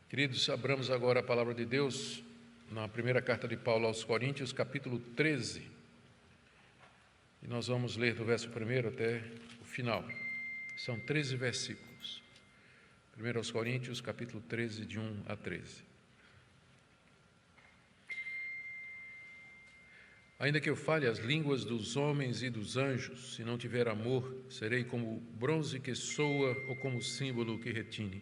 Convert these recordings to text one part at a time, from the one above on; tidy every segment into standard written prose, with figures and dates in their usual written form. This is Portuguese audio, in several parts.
Queridos, abramos agora a palavra de Deus na primeira carta de Paulo aos Coríntios, capítulo 13. E nós vamos ler do verso 1 até o final. São 13 versículos. 1 aos Coríntios, capítulo 13, de 1 a 13. Ainda que eu fale as línguas dos homens e dos anjos, se não tiver amor, serei como bronze que soa ou como símbolo que retine.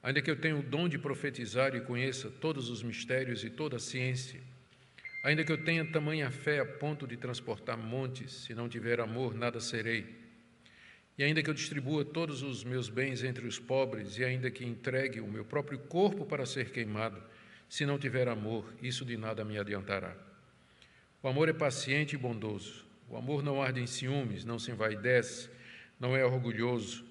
Ainda que eu tenha o dom de profetizar e conheça todos os mistérios e toda a ciência, ainda que eu tenha tamanha fé a ponto de transportar montes, se não tiver amor, nada serei. E ainda que eu distribua todos os meus bens entre os pobres, e ainda que entregue o meu próprio corpo para ser queimado, se não tiver amor, isso de nada me adiantará. O amor é paciente e bondoso. O amor não arde em ciúmes, não se envaidece, não é orgulhoso,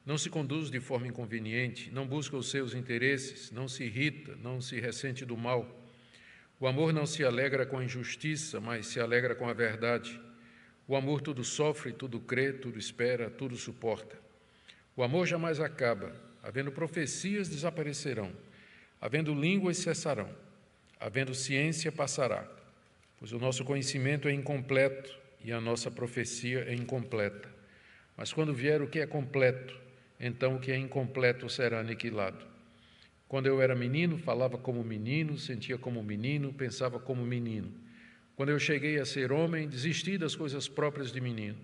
não se conduz de forma inconveniente, não busca os seus interesses, não se irrita, não se ressente do mal. O amor não se alegra com a injustiça, mas se alegra com a verdade. O amor tudo sofre, tudo crê, tudo espera, tudo suporta. O amor jamais acaba. Havendo profecias, desaparecerão. Havendo línguas, cessarão. Havendo ciência, passará. Pois o nosso conhecimento é incompleto e a nossa profecia é incompleta. Mas quando vier o que é completo, então o que é incompleto será aniquilado. Quando eu era menino, falava como menino, sentia como menino, pensava como menino. Quando eu cheguei a ser homem, desisti das coisas próprias de menino.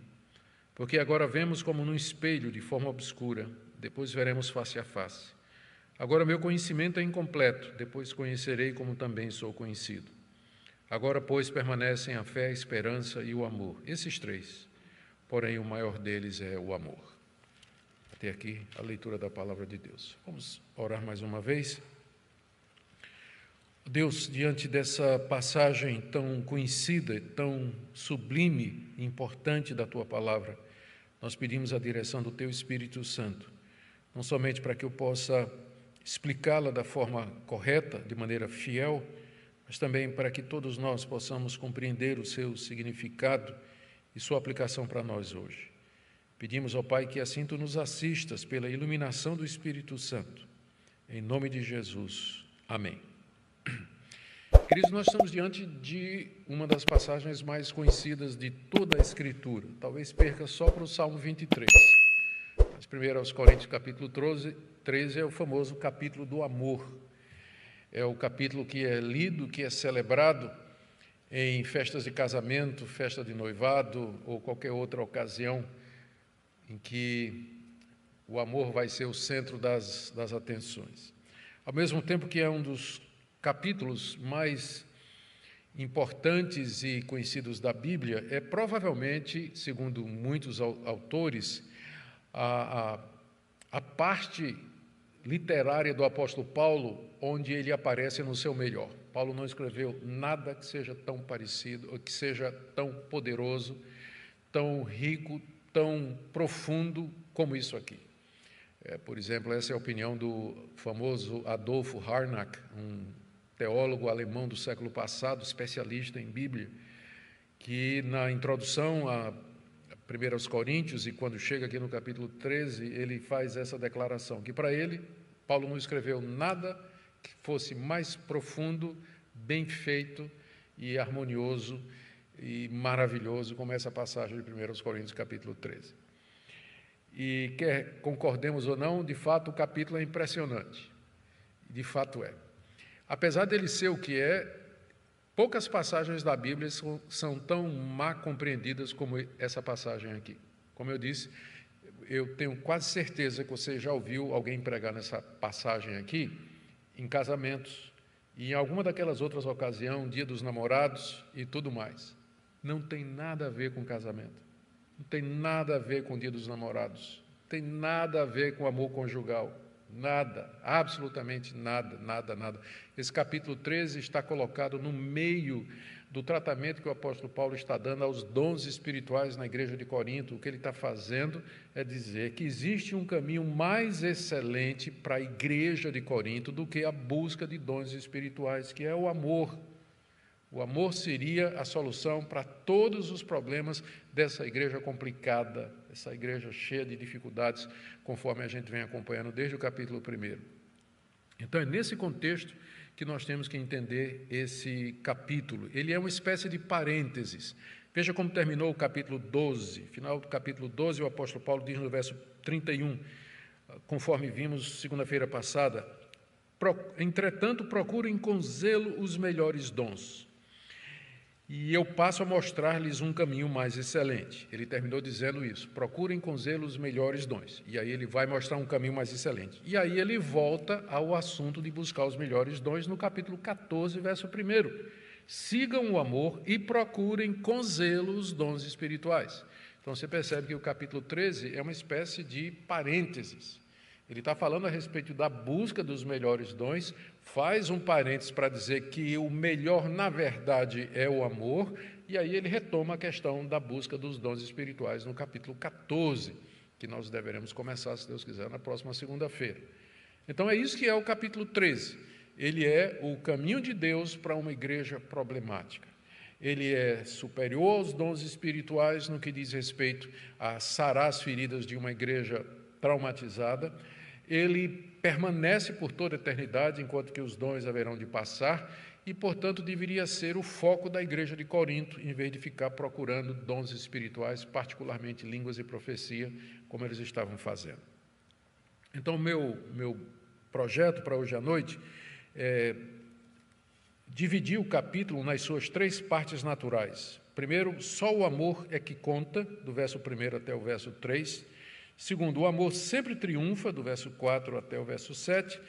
Porque agora vemos como num espelho, de forma obscura, depois veremos face a face. Agora meu conhecimento é incompleto, depois conhecerei como também sou conhecido. Agora, pois, permanecem a fé, a esperança e o amor, esses três. Porém, o maior deles é o amor. Até aqui a leitura da palavra de Deus. Vamos orar mais uma vez. Deus, diante dessa passagem tão conhecida, tão sublime e importante da Tua palavra, nós pedimos a direção do Teu Espírito Santo, não somente para que eu possa explicá-la da forma correta, de maneira fiel, mas também para que todos nós possamos compreender o seu significado e sua aplicação para nós hoje. Pedimos ao Pai que assim Tu nos assistas pela iluminação do Espírito Santo. Em nome de Jesus. Amém. Queridos, nós estamos diante de uma das passagens mais conhecidas de toda a Escritura. Talvez perca só para o Salmo 23. Mas 1 aos Coríntios, capítulo 13, é o famoso capítulo do amor. É o capítulo que é lido, que é celebrado em festas de casamento, festa de noivado ou qualquer outra ocasião em que o amor vai ser o centro das atenções. Ao mesmo tempo que é um dos capítulos mais importantes e conhecidos da Bíblia, é provavelmente, segundo muitos autores, a parte literária do apóstolo Paulo, onde ele aparece no seu melhor. Paulo não escreveu nada que seja tão parecido, ou que seja tão poderoso, tão rico, tão profundo como isso aqui. Por exemplo, essa é a opinião do famoso Adolfo Harnack, um teólogo alemão do século passado, especialista em Bíblia, que na introdução a 1 aos Coríntios, e quando chega aqui no capítulo 13, ele faz essa declaração, que para ele, Paulo não escreveu nada que fosse mais profundo, bem feito e harmonioso e maravilhoso como essa passagem de 1 aos Coríntios, capítulo 13. E quer concordemos ou não, de fato o capítulo é impressionante. De fato é. Apesar dele ser o que é, poucas passagens da Bíblia são tão mal compreendidas como essa passagem aqui. Como eu disse, eu tenho quase certeza que você já ouviu alguém pregar nessa passagem aqui em casamentos e em alguma daquelas outras ocasiões, Dia dos Namorados e tudo mais. Não tem nada a ver com casamento. Não tem nada a ver com o Dia dos Namorados. Não tem nada a ver com amor conjugal. Nada, absolutamente nada, nada, nada. Esse capítulo 13 está colocado no meio do tratamento que o apóstolo Paulo está dando aos dons espirituais na igreja de Corinto. O que ele está fazendo é dizer que existe um caminho mais excelente para a igreja de Corinto do que a busca de dons espirituais, que é o amor. O amor seria a solução para todos os problemas dessa igreja complicada, essa igreja cheia de dificuldades, conforme a gente vem acompanhando desde o capítulo 1. Então, é nesse contexto que nós temos que entender esse capítulo. Ele é uma espécie de parênteses. Veja como terminou o capítulo 12. Final do capítulo 12, o apóstolo Paulo diz no verso 31, conforme vimos segunda-feira passada: entretanto, procurem com zelo os melhores dons, e eu passo a mostrar-lhes um caminho mais excelente. Ele terminou dizendo isso: procurem com zelo os melhores dons. E aí ele vai mostrar um caminho mais excelente. E aí ele volta ao assunto de buscar os melhores dons no capítulo 14, verso 1. Sigam o amor e procurem com zelo os dons espirituais. Então você percebe que o capítulo 13 é uma espécie de parênteses. Ele está falando a respeito da busca dos melhores dons, faz um parênteses para dizer que o melhor, na verdade, é o amor, e aí ele retoma a questão da busca dos dons espirituais no capítulo 14, que nós deveremos começar, se Deus quiser, na próxima segunda-feira. Então é isso que é o capítulo 13. Ele é o caminho de Deus para uma igreja problemática. Ele é superior aos dons espirituais no que diz respeito a sarar as feridas de uma igreja traumatizada. Ele permanece por toda a eternidade, enquanto que os dons haverão de passar, e, portanto, deveria ser o foco da igreja de Corinto, em vez de ficar procurando dons espirituais, particularmente línguas e profecia, como eles estavam fazendo. Então, meu projeto para hoje à noite é dividir o capítulo nas suas 3 partes naturais. Primeiro, só o amor é que conta, do verso 1 até o verso 3. Segundo, o amor sempre triunfa, do verso 4 até o verso 7.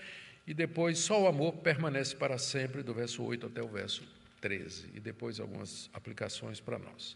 E depois, só o amor permanece para sempre, do verso 8 até o verso 13. E depois, algumas aplicações para nós.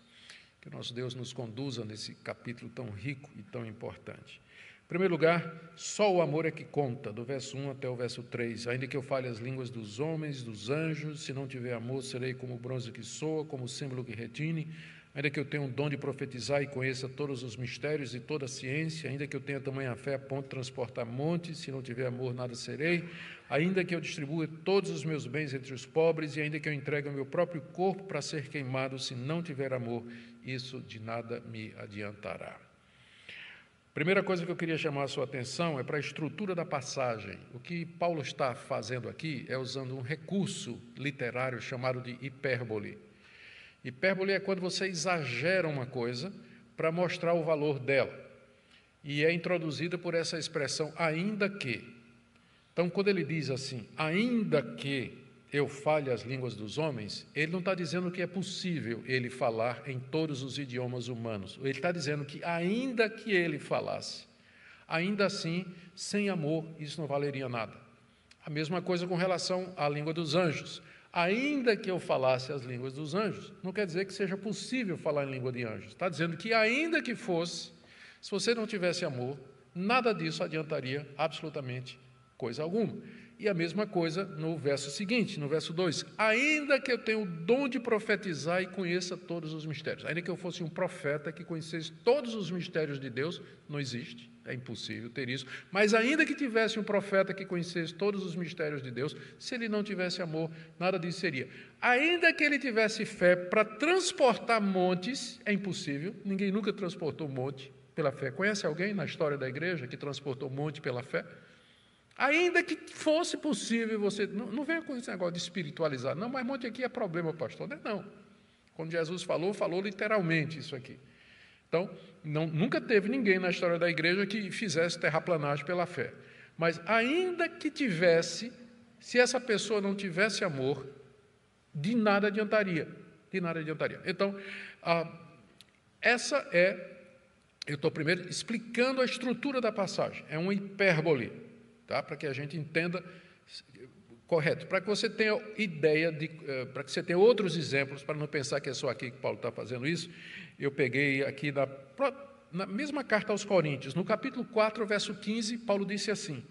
Que o nosso Deus nos conduza nesse capítulo tão rico e tão importante. Em primeiro lugar, só o amor é que conta, do verso 1 até o verso 3. Ainda que eu fale as línguas dos homens, dos anjos, se não tiver amor, serei como o bronze que soa, como o símbolo que retine. Ainda que eu tenha um dom de profetizar e conheça todos os mistérios e toda a ciência, ainda que eu tenha tamanha fé a ponto de transportar montes, se não tiver amor, nada serei. Ainda que eu distribua todos os meus bens entre os pobres, e ainda que eu entregue o meu próprio corpo para ser queimado, se não tiver amor, isso de nada me adiantará. Primeira coisa que eu queria chamar a sua atenção é para a estrutura da passagem. O que Paulo está fazendo aqui é usando um recurso literário chamado de hipérbole. Hipérbole é quando você exagera uma coisa para mostrar o valor dela. E é introduzida por essa expressão, ainda que. Então, quando ele diz assim, ainda que eu fale as línguas dos homens, ele não está dizendo que é possível ele falar em todos os idiomas humanos. Ele está dizendo que ainda que ele falasse, ainda assim, sem amor, isso não valeria nada. A mesma coisa com relação à língua dos anjos. Ainda que eu falasse as línguas dos anjos, não quer dizer que seja possível falar em língua de anjos. Está dizendo que ainda que fosse, se você não tivesse amor, nada disso adiantaria absolutamente coisa alguma. E a mesma coisa no verso seguinte, no verso 2. Ainda que eu tenha o dom de profetizar e conheça todos os mistérios. Ainda que eu fosse um profeta que conhecesse todos os mistérios de Deus, não existe. É impossível ter isso. Mas ainda que tivesse um profeta que conhecesse todos os mistérios de Deus, se ele não tivesse amor, nada disso seria. Ainda que ele tivesse fé para transportar montes, é impossível. Ninguém nunca transportou monte pela fé. Conhece alguém na história da igreja que transportou monte pela fé? Ainda que fosse possível, você... Não venha com esse negócio de espiritualizar. Não, mas monte aqui é problema, pastor. Não. Quando Jesus falou literalmente isso aqui. Então, nunca teve ninguém na história da igreja que fizesse terraplanagem pela fé. Mas ainda que tivesse, se essa pessoa não tivesse amor, de nada adiantaria. De nada adiantaria. Então, eu estou primeiro explicando a estrutura da passagem. É uma hipérbole, tá? Para que a gente entenda correto. Para que você tenha ideia, para que você tenha outros exemplos, para não pensar que é só aqui que Paulo está fazendo isso, eu peguei aqui na mesma carta aos Coríntios, no capítulo 4, verso 15, Paulo disse assim: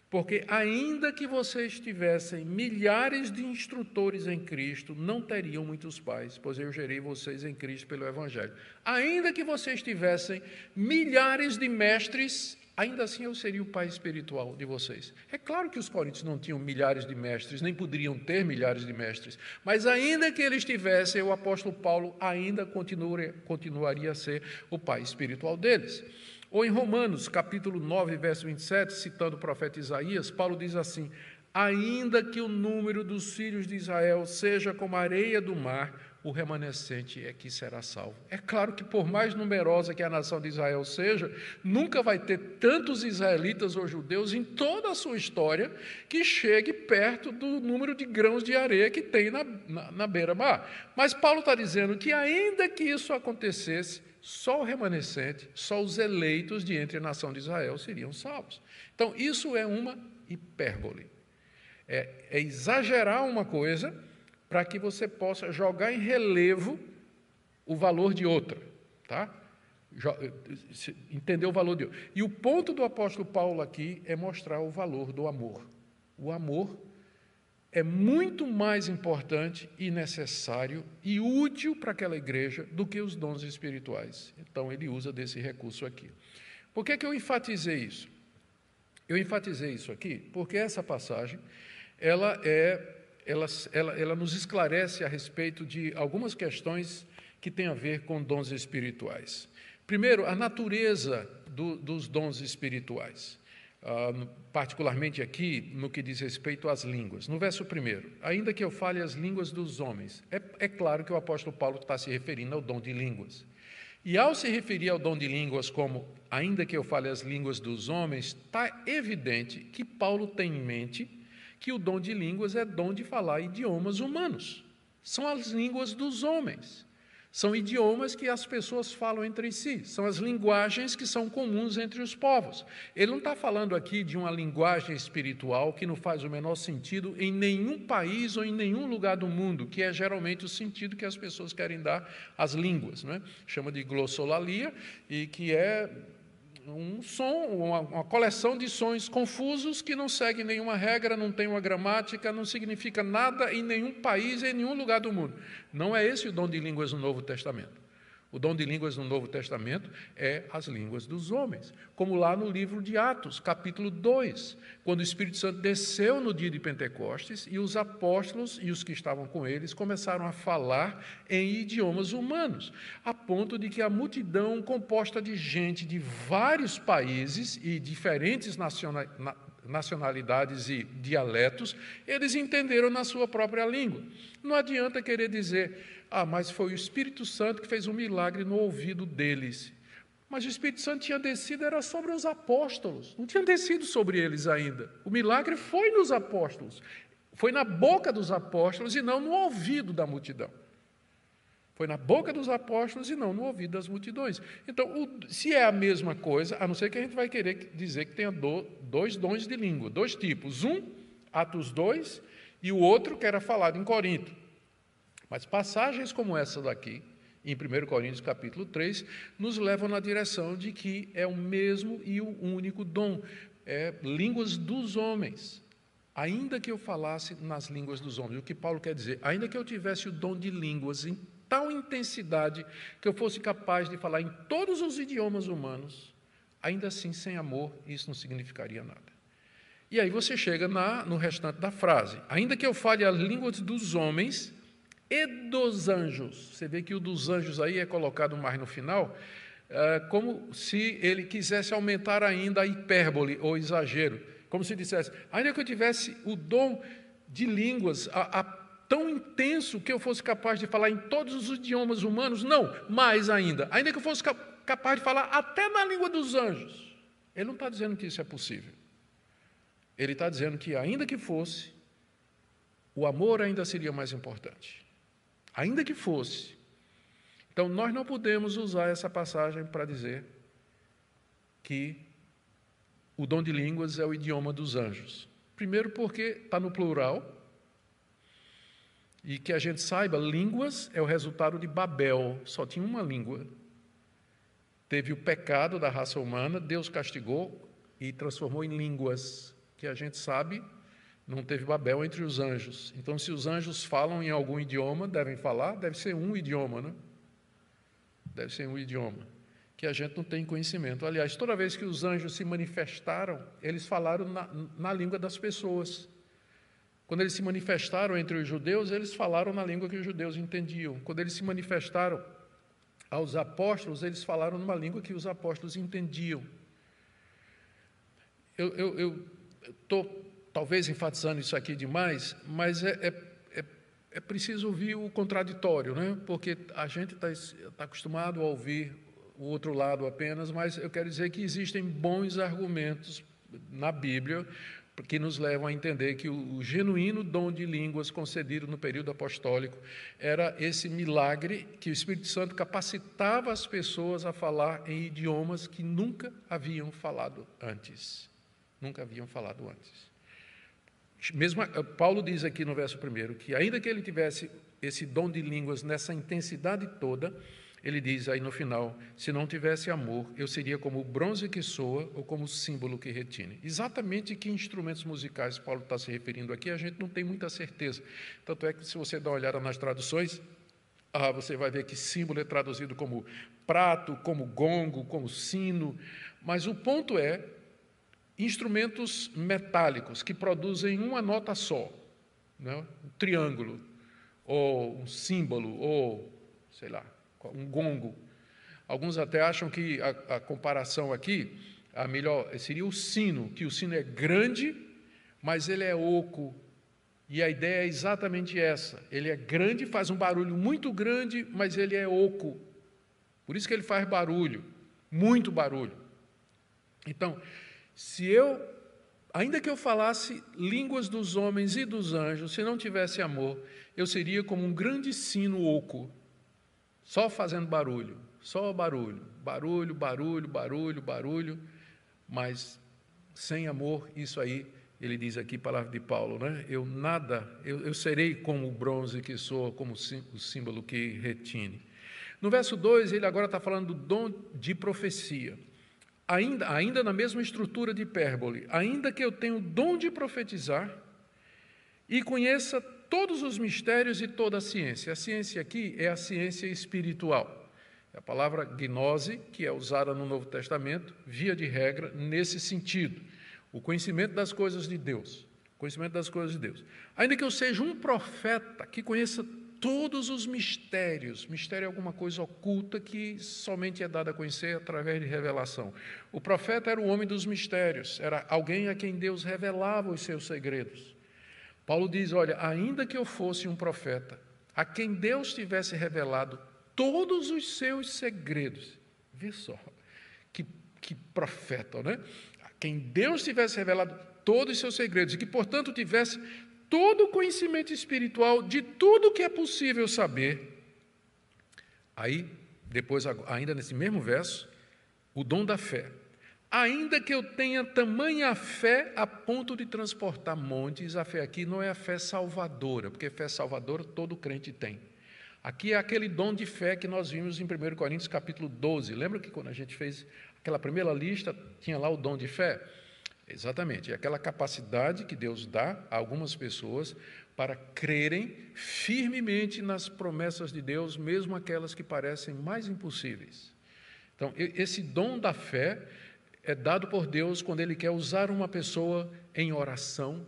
porque ainda que vocês tivessem milhares de instrutores em Cristo, não teriam muitos pais, pois eu gerei vocês em Cristo pelo Evangelho. Ainda que vocês tivessem milhares de mestres, ainda assim eu seria o pai espiritual de vocês. É claro que os coríntios não tinham milhares de mestres, nem poderiam ter milhares de mestres, mas ainda que eles tivessem, o apóstolo Paulo ainda continuaria a ser o pai espiritual deles. Ou em Romanos, capítulo 9, verso 27, citando o profeta Isaías, Paulo diz assim: ainda que o número dos filhos de Israel seja como a areia do mar, o remanescente é que será salvo. É claro que por mais numerosa que a nação de Israel seja, nunca vai ter tantos israelitas ou judeus em toda a sua história que chegue perto do número de grãos de areia que tem na beira-mar. Mas Paulo está dizendo que ainda que isso acontecesse, só o remanescente, só os eleitos de entre a nação de Israel seriam salvos. Então, isso é uma hipérbole. É exagerar uma coisa para que você possa jogar em relevo o valor de outra, tá? Entender o valor de outra. E o ponto do apóstolo Paulo aqui é mostrar o valor do amor. O amor é muito mais importante e necessário e útil para aquela igreja do que os dons espirituais. Então, ele usa desse recurso aqui. Por que eu enfatizei isso? Eu enfatizei isso aqui porque essa passagem, ela nos esclarece a respeito de algumas questões que têm a ver com dons espirituais. Primeiro, a natureza dos dons espirituais, particularmente aqui no que diz respeito às línguas. No verso 1, ainda que eu fale as línguas dos homens, é claro que o apóstolo Paulo está se referindo ao dom de línguas. E ao se referir ao dom de línguas como, ainda que eu fale as línguas dos homens, está evidente que Paulo tem em mente que o dom de línguas é dom de falar idiomas humanos. São as línguas dos homens. São idiomas que as pessoas falam entre si. São as linguagens que são comuns entre os povos. Ele não está falando aqui de uma linguagem espiritual que não faz o menor sentido em nenhum país ou em nenhum lugar do mundo, que é geralmente o sentido que as pessoas querem dar às línguas, não é? Chama de glossolalia, e que é um som, uma coleção de sons confusos que não seguem nenhuma regra, não tem uma gramática, não significa nada em nenhum país, em nenhum lugar do mundo. Não é esse o dom de línguas no Novo Testamento. O dom de línguas no Novo Testamento é as línguas dos homens, como lá no livro de Atos, capítulo 2, quando o Espírito Santo desceu no dia de Pentecostes e os apóstolos e os que estavam com eles começaram a falar em idiomas humanos, a ponto de que a multidão composta de gente de vários países e diferentes nacionalidades e dialetos, eles entenderam na sua própria língua. Não adianta querer dizer, mas foi o Espírito Santo que fez um milagre no ouvido deles. Mas o Espírito Santo tinha descido, era sobre os apóstolos, não tinha descido sobre eles ainda. O milagre foi nos apóstolos, foi na boca dos apóstolos e não no ouvido da multidão. Foi na boca dos apóstolos e não no ouvido das multidões. Então, se é a mesma coisa, a não ser que a gente vai querer dizer que tenha dois dons de língua, dois tipos. Um, Atos 2, e o outro que era falado em Corinto. Mas passagens como essa daqui, em 1 Coríntios capítulo 3, nos levam na direção de que é o mesmo e o único dom. Línguas dos homens. Ainda que eu falasse nas línguas dos homens. O que Paulo quer dizer? Ainda que eu tivesse o dom de línguas em tal intensidade que eu fosse capaz de falar em todos os idiomas humanos, ainda assim, sem amor, isso não significaria nada. E aí você chega no restante da frase. Ainda que eu fale as línguas dos homens e dos anjos. Você vê que o dos anjos aí é colocado mais no final, como se ele quisesse aumentar ainda a hipérbole ou exagero. Como se dissesse, ainda que eu tivesse o dom de línguas tão intenso que eu fosse capaz de falar em todos os idiomas humanos, não, mais ainda que eu fosse capaz de falar até na língua dos anjos. Ele não está dizendo que isso é possível. Ele está dizendo que, ainda que fosse, o amor ainda seria mais importante. Ainda que fosse. Então, nós não podemos usar essa passagem para dizer que o dom de línguas é o idioma dos anjos. Primeiro porque está no plural, e que a gente saiba, línguas é o resultado de Babel, só tinha uma língua. Teve o pecado da raça humana, Deus castigou e transformou em línguas, que a gente sabe, não teve Babel entre os anjos. Então, se os anjos falam em algum idioma, devem falar, deve ser um idioma, né? Deve ser um idioma, que a gente não tem conhecimento. Aliás, toda vez que os anjos se manifestaram, eles falaram na língua das pessoas. Quando eles se manifestaram entre os judeus, eles falaram na língua que os judeus entendiam. Quando eles se manifestaram aos apóstolos, eles falaram numa língua que os apóstolos entendiam. Eu estou talvez enfatizando isso aqui demais, mas é preciso ouvir o contraditório, né? Porque a gente está acostumado a ouvir o outro lado apenas, mas eu quero dizer que existem bons argumentos na Bíblia que nos levam a entender que o genuíno dom de línguas concedido no período apostólico era esse milagre que o Espírito Santo capacitava as pessoas a falar em idiomas que nunca haviam falado antes. Nunca haviam falado antes. Mesmo Paulo diz aqui no verso 1 que ainda que ele tivesse esse dom de línguas nessa intensidade toda, ele diz aí no final, se não tivesse amor, eu seria como o bronze que soa ou como o símbolo que retine. Exatamente que instrumentos musicais Paulo está se referindo aqui, a gente não tem muita certeza. Tanto é que se você dá uma olhada nas traduções, você vai ver que símbolo é traduzido como prato, como gongo, como sino, mas o ponto é instrumentos metálicos que produzem uma nota só, né? Um triângulo, ou um símbolo, ou, sei lá, um gongo. Alguns até acham que a comparação aqui, a melhor, seria o sino, que o sino é grande, mas ele é oco. E a ideia é exatamente essa. Ele é grande, faz um barulho muito grande, mas ele é oco. Por isso que ele faz barulho, muito barulho. Então, ainda que eu falasse línguas dos homens e dos anjos, se não tivesse amor, eu seria como um grande sino oco, só fazendo barulho, só barulho, barulho, barulho, barulho, barulho, mas sem amor, isso aí, ele diz aqui, palavra de Paulo, né? Eu serei como o bronze que soa, como o símbolo que retine. No verso 2, ele agora está falando do dom de profecia. Ainda na mesma estrutura de hipérbole, ainda que eu tenha o dom de profetizar e conheça todos os mistérios e toda a ciência. A ciência aqui é a ciência espiritual. É a palavra gnose, que é usada no Novo Testamento, via de regra, nesse sentido. O conhecimento das coisas de Deus. Conhecimento das coisas de Deus. Ainda que eu seja um profeta que conheça todos os mistérios. Mistério é alguma coisa oculta que somente é dada a conhecer através de revelação. O profeta era o homem dos mistérios, era alguém a quem Deus revelava os seus segredos. Paulo diz, olha, ainda que eu fosse um profeta, a quem Deus tivesse revelado todos os seus segredos. Vê só, que profeta, né? A quem Deus tivesse revelado todos os seus segredos e que, portanto, tivesse todo o conhecimento espiritual de tudo que é possível saber. Aí, depois, ainda nesse mesmo verso, o dom da fé. Ainda que eu tenha tamanha fé a ponto de transportar montes, a fé aqui não é a fé salvadora, porque fé salvadora todo crente tem. Aqui é aquele dom de fé que nós vimos em 1 Coríntios capítulo 12. Lembra que quando a gente fez aquela primeira lista, tinha lá o dom de fé? Exatamente, é aquela capacidade que Deus dá a algumas pessoas para crerem firmemente nas promessas de Deus, mesmo aquelas que parecem mais impossíveis. Então, esse dom da fé é dado por Deus quando Ele quer usar uma pessoa em oração,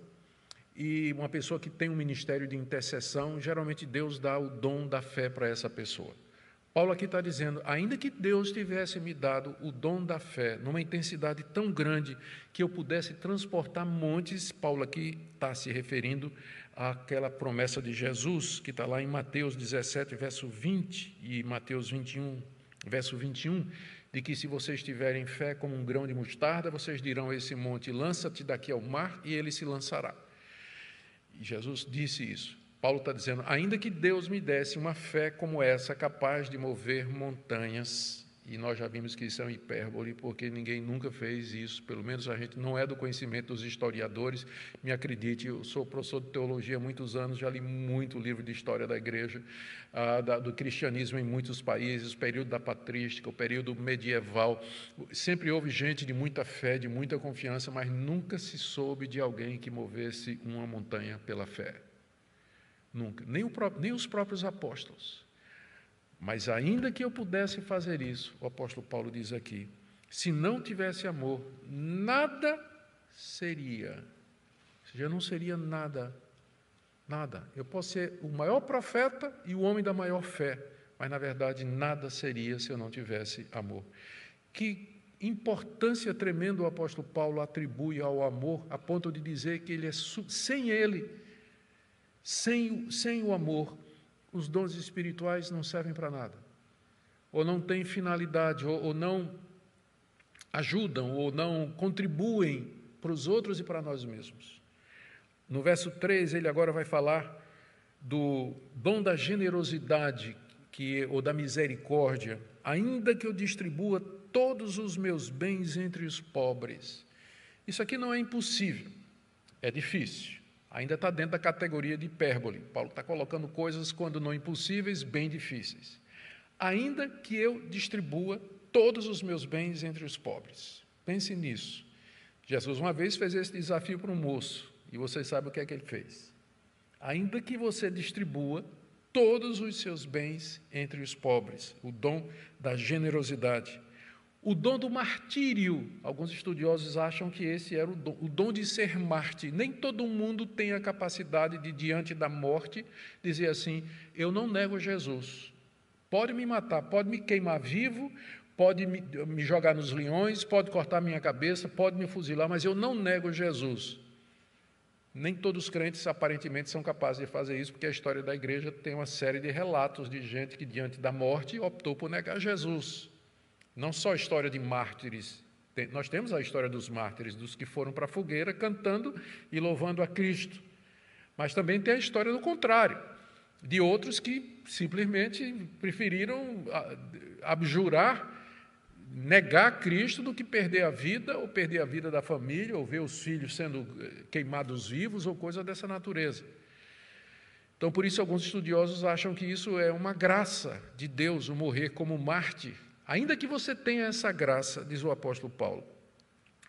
e uma pessoa que tem um ministério de intercessão, geralmente Deus dá o dom da fé para essa pessoa. Paulo aqui está dizendo, ainda que Deus tivesse me dado o dom da fé, numa intensidade tão grande que eu pudesse transportar montes, Paulo aqui está se referindo àquela promessa de Jesus, que está lá em Mateus 17, verso 20, e Mateus 21, verso 21, de que se vocês tiverem fé como um grão de mostarda, vocês dirão a esse monte, lança-te daqui ao mar, e ele se lançará. E Jesus disse isso. Paulo está dizendo, ainda que Deus me desse uma fé como essa, capaz de mover montanhas, e nós já vimos que isso é uma hipérbole, porque ninguém nunca fez isso, pelo menos a gente não é do conhecimento dos historiadores, me acredite, eu sou professor de teologia há muitos anos, já li muito livro de história da igreja, do cristianismo em muitos países, o período da patrística, o período medieval, sempre houve gente de muita fé, de muita confiança, mas nunca se soube de alguém que movesse uma montanha pela fé. Nunca, nem os próprios apóstolos. Mas ainda que eu pudesse fazer isso, o apóstolo Paulo diz aqui, se não tivesse amor, nada seria. Ou seja, não seria nada. Nada. Eu posso ser o maior profeta e o homem da maior fé, mas na verdade nada seria se eu não tivesse amor. Que importância tremenda o apóstolo Paulo atribui ao amor, a ponto de dizer que sem ele, sem o amor, os dons espirituais não servem para nada, ou não têm finalidade, ou não ajudam, ou não contribuem para os outros e para nós mesmos. No verso 3, ele agora vai falar do dom da generosidade, ou da misericórdia, ainda que eu distribua todos os meus bens entre os pobres. Isso aqui não é impossível, é difícil. Ainda está dentro da categoria de hipérbole. Paulo está colocando coisas, quando não impossíveis, bem difíceis. Ainda que eu distribua todos os meus bens entre os pobres. Pense nisso. Jesus uma vez fez esse desafio para um moço, e vocês sabem o que é que ele fez. Ainda que você distribua todos os seus bens entre os pobres, o dom da generosidade. O dom do martírio, alguns estudiosos acham que esse era o dom de ser mártir. Nem todo mundo tem a capacidade de, diante da morte, dizer assim: eu não nego Jesus. Pode me matar, pode me queimar vivo, pode me jogar nos leões, pode cortar minha cabeça, pode me fuzilar, mas eu não nego Jesus. Nem todos os crentes, aparentemente, são capazes de fazer isso, porque a história da igreja tem uma série de relatos de gente que, diante da morte, optou por negar Jesus. Não só a história de mártires, nós temos a história dos mártires, dos que foram para a fogueira cantando e louvando a Cristo, mas também tem a história do contrário, de outros que simplesmente preferiram abjurar, negar Cristo, do que perder a vida, ou perder a vida da família, ou ver os filhos sendo queimados vivos, ou coisa dessa natureza. Então, por isso, alguns estudiosos acham que isso é uma graça de Deus, o morrer como mártir. Ainda que você tenha essa graça, diz o apóstolo Paulo,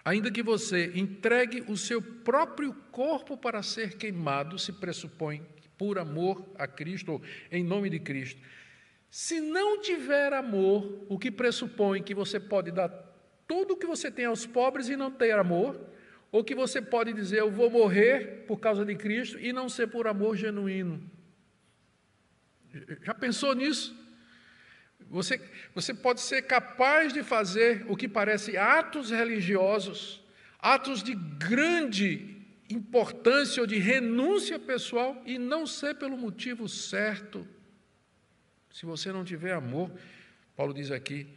ainda que você entregue o seu próprio corpo para ser queimado, se pressupõe por amor a Cristo, ou em nome de Cristo. Se não tiver amor, o que pressupõe que você pode dar tudo o que você tem aos pobres e não ter amor, ou que você pode dizer: eu vou morrer por causa de Cristo, e não ser por amor genuíno. Já pensou nisso? Você pode ser capaz de fazer o que parece atos religiosos, atos de grande importância ou de renúncia pessoal, e não ser pelo motivo certo. Se você não tiver amor, Paulo diz aqui,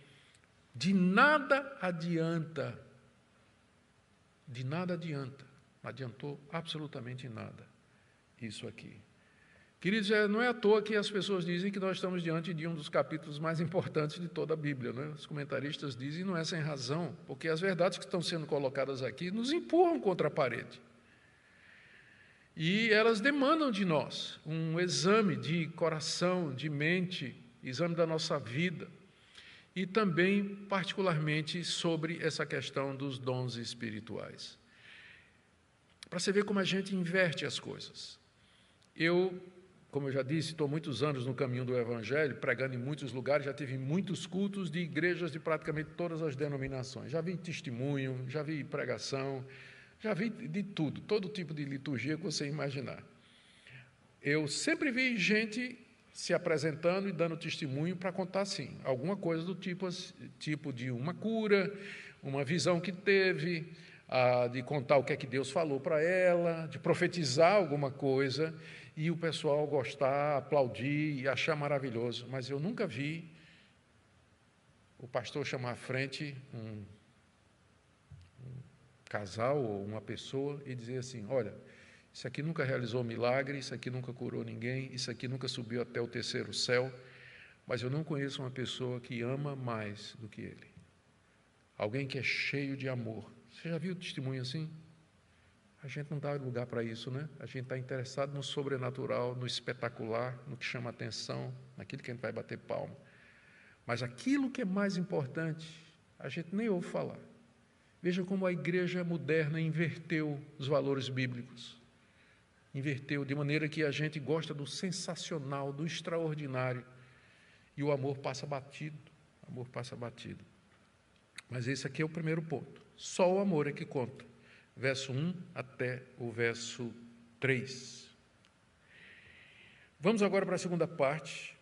de nada adianta. De nada adianta. Não adiantou absolutamente nada isso aqui. Queridos, não é à toa que as pessoas dizem que nós estamos diante de um dos capítulos mais importantes de toda a Bíblia, né? Os comentaristas dizem, não é sem razão, porque as verdades que estão sendo colocadas aqui nos empurram contra a parede. E elas demandam de nós um exame de coração, de mente, exame da nossa vida, e também, particularmente, sobre essa questão dos dons espirituais. Para você ver como a gente inverte as coisas. Como eu já disse, estou muitos anos no caminho do Evangelho, pregando em muitos lugares, já tive muitos cultos de igrejas de praticamente todas as denominações. Já vi testemunho, já vi pregação, já vi de tudo, todo tipo de liturgia que você imaginar. Eu sempre vi gente se apresentando e dando testemunho para contar, assim, alguma coisa do tipo de uma cura, uma visão que teve, de contar o que é que Deus falou para ela, de profetizar alguma coisa, e o pessoal gostar, aplaudir e achar maravilhoso. Mas eu nunca vi o pastor chamar à frente um casal ou uma pessoa e dizer assim: olha, isso aqui nunca realizou milagre, isso aqui nunca curou ninguém, isso aqui nunca subiu até o terceiro céu, mas eu não conheço uma pessoa que ama mais do que ele. Alguém que é cheio de amor. Você já viu testemunho assim? A gente não dá lugar para isso, né? A gente está interessado no sobrenatural, no espetacular, no que chama atenção, naquilo que a gente vai bater palma. Mas aquilo que é mais importante, a gente nem ouve falar. Veja como a igreja moderna inverteu os valores bíblicos. Inverteu, de maneira que a gente gosta do sensacional, do extraordinário, e o amor passa batido. O amor passa batido. Mas esse aqui é o primeiro ponto. Só o amor é que conta. Verso 1 até o verso 3. Vamos agora para a segunda parte.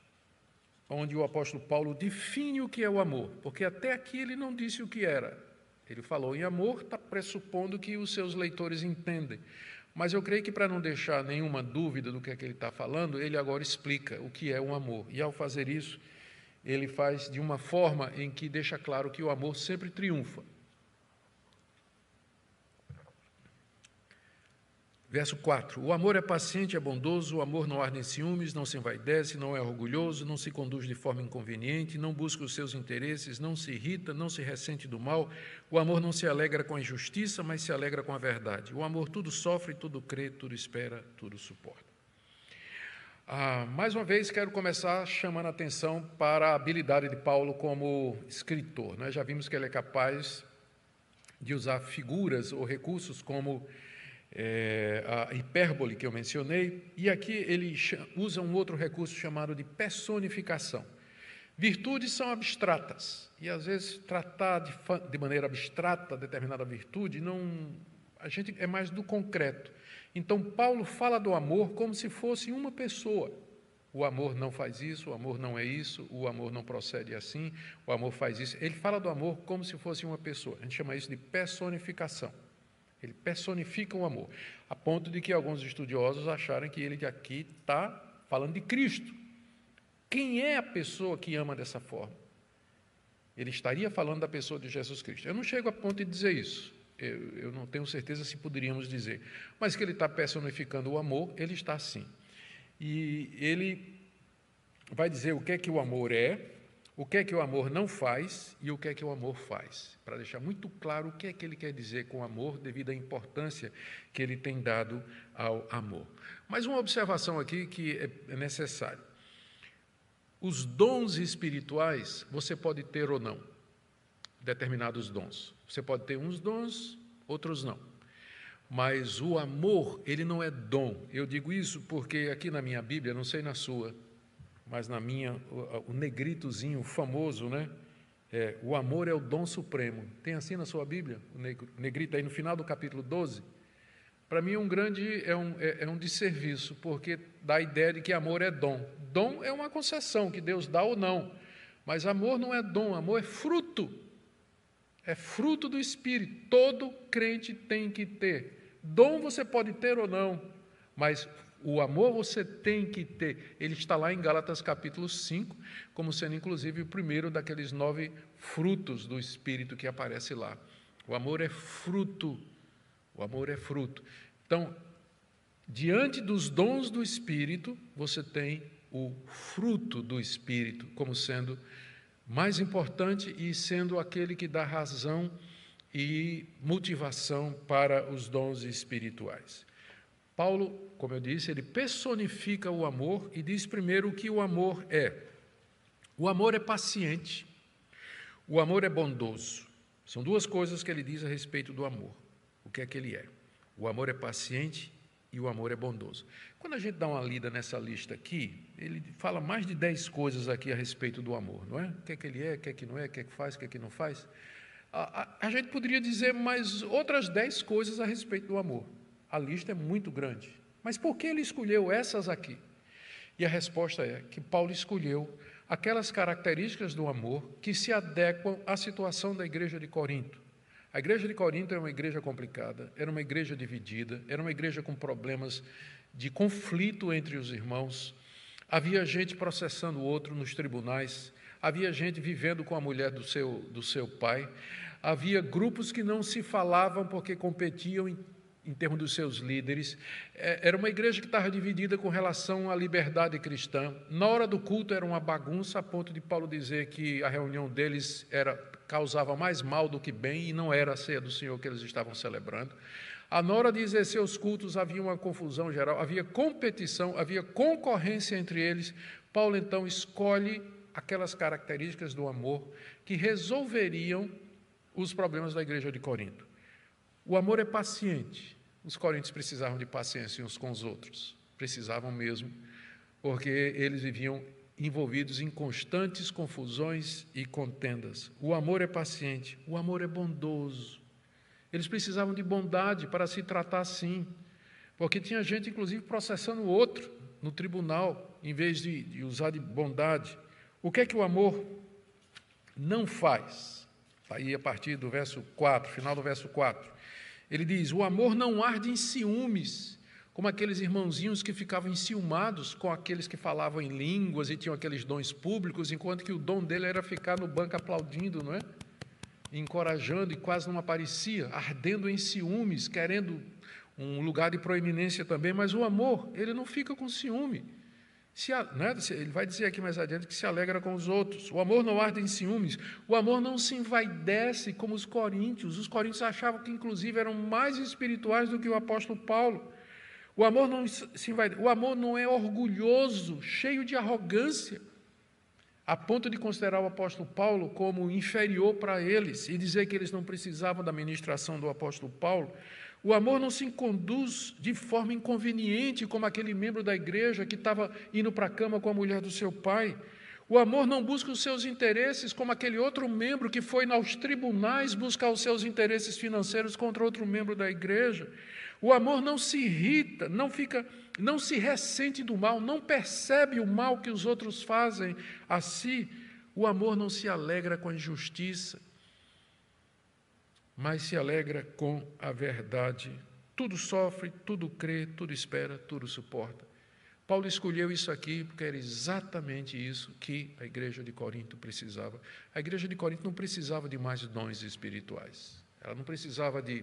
onde o apóstolo Paulo define o que é o amor, porque até aqui ele não disse o que era. Ele falou em amor, está pressupondo que os seus leitores entendem. Mas eu creio que, para não deixar nenhuma dúvida do que é que ele está falando, ele agora explica o que é um amor. E, ao fazer isso, ele faz de uma forma em que deixa claro que o amor sempre triunfa. Verso 4. O amor é paciente, é bondoso, o amor não arde em ciúmes, não se envaidece, não é orgulhoso, não se conduz de forma inconveniente, não busca os seus interesses, não se irrita, não se ressente do mal. O amor não se alegra com a injustiça, mas se alegra com a verdade. O amor tudo sofre, tudo crê, tudo espera, tudo suporta. Mais uma vez, quero começar chamando a atenção para a habilidade de Paulo como escritor. Nós já vimos que ele é capaz de usar figuras ou recursos como a hipérbole que eu mencionei, e aqui ele usa um outro recurso chamado de personificação. Virtudes são abstratas, e às vezes tratar de maneira abstrata determinada virtude, a gente é mais do concreto. Então, Paulo fala do amor como se fosse uma pessoa. O amor não faz isso, o amor não é isso, o amor não procede assim, o amor faz isso. Ele fala do amor como se fosse uma pessoa. A gente chama isso de personificação. Ele personifica o amor, a ponto de que alguns estudiosos acharem que ele aqui está falando de Cristo. Quem é a pessoa que ama dessa forma? Ele estaria falando da pessoa de Jesus Cristo. Eu não chego a ponto de dizer isso. Eu não tenho certeza se poderíamos dizer. Mas que ele está personificando o amor, ele está sim. E ele vai dizer o que é que o amor é, o que é que o amor não faz e o que é que o amor faz, para deixar muito claro o que é que ele quer dizer com amor, devido à importância que ele tem dado ao amor. Mas uma observação aqui que é necessária. Os dons espirituais, você pode ter ou não, determinados dons. Você pode ter uns dons, outros não. Mas o amor, ele não é dom. Eu digo isso porque aqui na minha Bíblia, não sei na sua, mas na minha, o negritozinho famoso, né? O amor é o dom supremo. Tem assim na sua Bíblia, o negrito aí no final do capítulo 12? Para mim é um desserviço, porque dá a ideia de que amor é dom. Dom é uma concessão que Deus dá ou não, mas amor não é dom, amor é fruto. É fruto do Espírito. Todo crente tem que ter. Dom você pode ter ou não, mas o amor você tem que ter. Ele está lá em Gálatas capítulo 5, como sendo inclusive o primeiro daqueles 9 frutos do Espírito que aparece lá. O amor é fruto. O amor é fruto. Então, diante dos dons do Espírito, você tem o fruto do Espírito como sendo mais importante e sendo aquele que dá razão e motivação para os dons espirituais. Paulo, como eu disse, ele personifica o amor e diz primeiro o que o amor é. O amor é paciente, o amor é bondoso. São 2 coisas que ele diz a respeito do amor. O que é que ele é? O amor é paciente e o amor é bondoso. Quando a gente dá uma lida nessa lista aqui, ele fala mais de 10 coisas aqui a respeito do amor, não é? O que é que ele é, o que é que não é, o que é que faz, o que é que não faz. A gente poderia dizer mais outras 10 coisas a respeito do amor. A lista é muito grande. Mas por que ele escolheu essas aqui? E a resposta é que Paulo escolheu aquelas características do amor que se adequam à situação da igreja de Corinto. A igreja de Corinto era uma igreja complicada, era uma igreja dividida, era uma igreja com problemas de conflito entre os irmãos. Havia gente processando o outro nos tribunais, havia gente vivendo com a mulher do seu pai, havia grupos que não se falavam porque competiam em termos dos seus líderes. Era uma igreja que estava dividida com relação à liberdade cristã. Na hora do culto era uma bagunça, a ponto de Paulo dizer que a reunião deles causava mais mal do que bem, e não era a ceia do Senhor que eles estavam celebrando. Na hora de exercer os cultos havia uma confusão geral, havia competição, havia concorrência entre eles. Paulo então escolhe aquelas características do amor que resolveriam os problemas da igreja de Corinto. O amor é paciente. Os coríntios precisavam de paciência uns com os outros. Precisavam mesmo, porque eles viviam envolvidos em constantes confusões e contendas. O amor é paciente, o amor é bondoso. Eles precisavam de bondade para se tratar assim, porque tinha gente, inclusive, processando o outro no tribunal, em vez de usar de bondade. O que é que o amor não faz? Está aí a partir do verso 4, final do verso 4. Ele diz: o amor não arde em ciúmes, como aqueles irmãozinhos que ficavam enciumados com aqueles que falavam em línguas e tinham aqueles dons públicos, enquanto que o dom dele era ficar no banco aplaudindo, não é? Encorajando, e quase não aparecia, ardendo em ciúmes, querendo um lugar de proeminência também. Mas o amor, ele não fica com ciúme. Ele vai dizer aqui mais adiante que se alegra com os outros. O amor não arde em ciúmes. O amor não se envaidece como os coríntios. Os coríntios achavam que, inclusive, eram mais espirituais do que o apóstolo Paulo. O amor não se envaidece. O amor não é orgulhoso, cheio de arrogância, a ponto de considerar o apóstolo Paulo como inferior para eles e dizer que eles não precisavam da ministração do apóstolo Paulo. O amor não se conduz de forma inconveniente, como aquele membro da igreja que estava indo para a cama com a mulher do seu pai. O amor não busca os seus interesses, como aquele outro membro que foi aos tribunais buscar os seus interesses financeiros contra outro membro da igreja. O amor não se irrita, não se ressente do mal, não percebe o mal que os outros fazem a si. O amor não se alegra com a injustiça, mas se alegra com a verdade. Tudo sofre, tudo crê, tudo espera, tudo suporta. Paulo escolheu isso aqui porque era exatamente isso que a igreja de Corinto precisava. A igreja de Corinto não precisava de mais dons espirituais. Ela não precisava de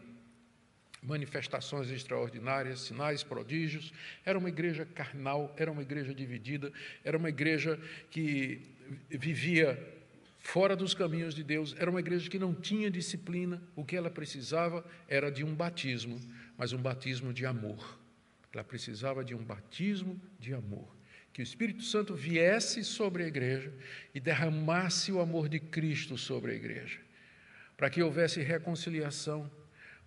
manifestações extraordinárias, sinais, prodígios. Era uma igreja carnal, era uma igreja dividida, era uma igreja que vivia fora dos caminhos de Deus, era uma igreja que não tinha disciplina. O que ela precisava era de um batismo, mas um batismo de amor. Ela precisava de um batismo de amor, que o Espírito Santo viesse sobre a igreja e derramasse o amor de Cristo sobre a igreja, para que houvesse reconciliação,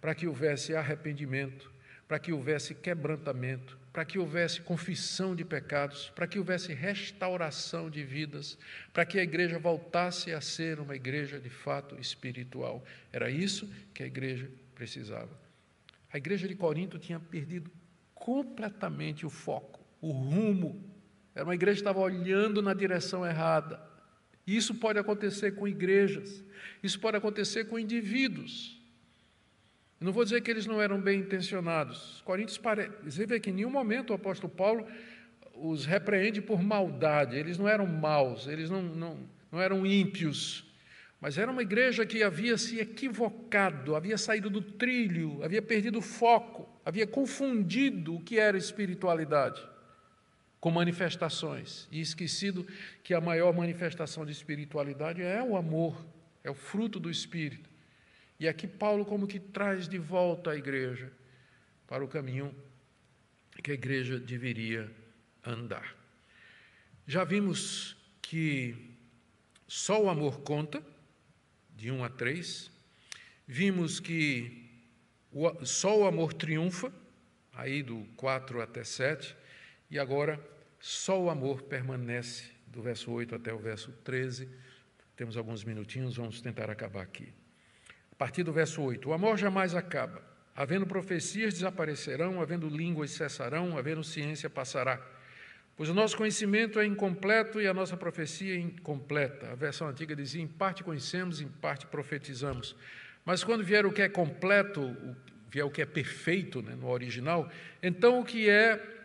para que houvesse arrependimento, para que houvesse quebrantamento, para que houvesse confissão de pecados, para que houvesse restauração de vidas, para que a igreja voltasse a ser uma igreja de fato espiritual. Era isso que a igreja precisava. A igreja de Corinto tinha perdido completamente o foco, o rumo. Era uma igreja que estava olhando na direção errada. Isso pode acontecer com igrejas, isso pode acontecer com indivíduos. Eu não vou dizer que eles não eram bem intencionados. Os coríntios, você vê que em nenhum momento o apóstolo Paulo os repreende por maldade. Eles não eram maus, eles não eram ímpios, mas era uma igreja que havia se equivocado, havia saído do trilho, havia perdido o foco, havia confundido o que era espiritualidade com manifestações e esquecido que a maior manifestação de espiritualidade é o amor, é o fruto do Espírito. E aqui Paulo como que traz de volta a igreja para o caminho que a igreja deveria andar. Já vimos que só o amor conta, de 1 a 3. Vimos que só o amor triunfa, aí do 4 até 7. E agora só o amor permanece, do verso 8 até o verso 13. Temos alguns minutinhos, vamos tentar acabar aqui. A partir do verso 8, o amor jamais acaba. Havendo profecias desaparecerão, havendo línguas cessarão, havendo ciência passará. Pois o nosso conhecimento é incompleto e a nossa profecia é incompleta. A versão antiga dizia, em parte conhecemos, em parte profetizamos. Mas quando vier o que é completo, vier o que é perfeito, né, no original, então o que é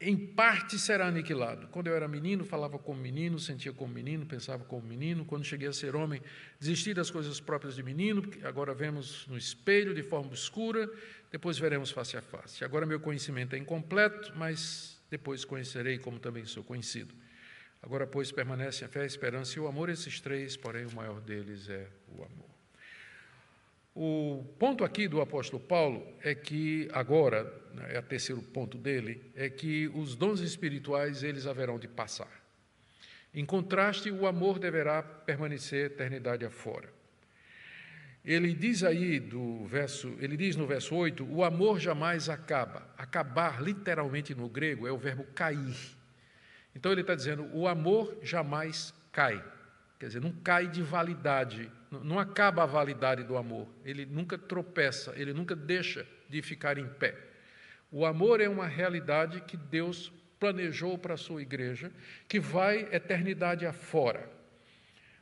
em parte será aniquilado. Quando eu era menino, falava como menino, sentia como menino, pensava como menino. Quando cheguei a ser homem, desisti das coisas próprias de menino, porque agora vemos no espelho de forma obscura, depois veremos face a face. Agora meu conhecimento é incompleto, mas depois conhecerei como também sou conhecido. Agora, pois, permanecem a fé, a esperança e o amor, esses três, porém o maior deles é o amor. O ponto aqui do apóstolo Paulo é que, agora, é o terceiro ponto dele, é que os dons espirituais, eles haverão de passar. Em contraste, o amor deverá permanecer eternidade afora. Ele diz no verso 8, o amor jamais acaba. Acabar, literalmente no grego, é o verbo cair. Então ele está dizendo, o amor jamais cai. Quer dizer, não cai de validade, não acaba a validade do amor. Ele nunca tropeça, ele nunca deixa de ficar em pé. O amor é uma realidade que Deus planejou para a sua igreja, que vai eternidade afora.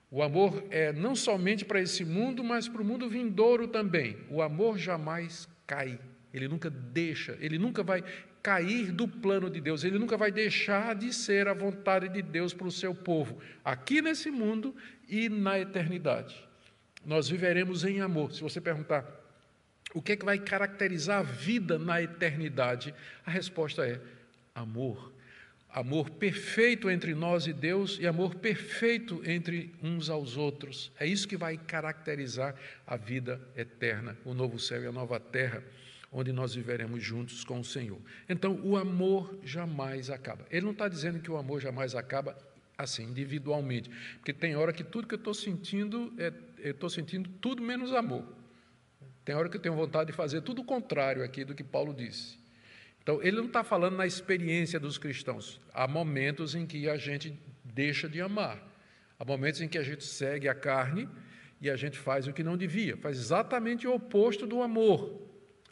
O amor é não somente para esse mundo, mas para o mundo vindouro também. O amor jamais cai, ele nunca deixa, ele nunca vai cair do plano de Deus, ele nunca vai deixar de ser a vontade de Deus para o seu povo, aqui nesse mundo e na eternidade. Nós viveremos em amor. Se você perguntar o que é que vai caracterizar a vida na eternidade, a resposta é amor. Amor perfeito entre nós e Deus e amor perfeito entre uns aos outros. É isso que vai caracterizar a vida eterna, o novo céu e a nova terra, onde nós viveremos juntos com o Senhor. Então, o amor jamais acaba. Ele não está dizendo que o amor jamais acaba assim, individualmente, porque tem hora que tudo que eu estou sentindo, eu estou sentindo tudo menos amor. Tem hora que eu tenho vontade de fazer tudo o contrário aqui do que Paulo disse. Então, ele não está falando na experiência dos cristãos. Há momentos em que a gente deixa de amar. Há momentos em que a gente segue a carne e a gente faz o que não devia. Faz exatamente o oposto do amor.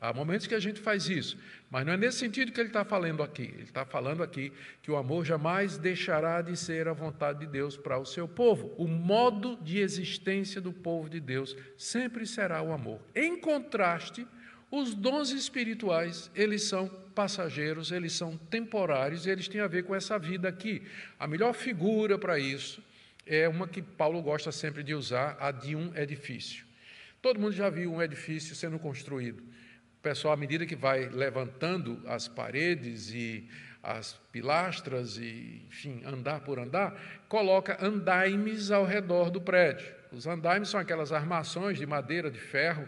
Há momentos que a gente faz isso. Mas não é nesse sentido que ele está falando aqui. Ele está falando aqui que o amor jamais deixará de ser a vontade de Deus para o seu povo. O modo de existência do povo de Deus sempre será o amor. Em contraste, os dons espirituais, eles são passageiros, eles são temporários, eles têm a ver com essa vida aqui. A melhor figura para isso é uma que Paulo gosta sempre de usar, a de um edifício. Todo mundo já viu um edifício sendo construído. O pessoal, à medida que vai levantando as paredes e as pilastras, e, enfim, andar por andar, coloca andaimes ao redor do prédio. Os andaimes são aquelas armações de madeira, de ferro,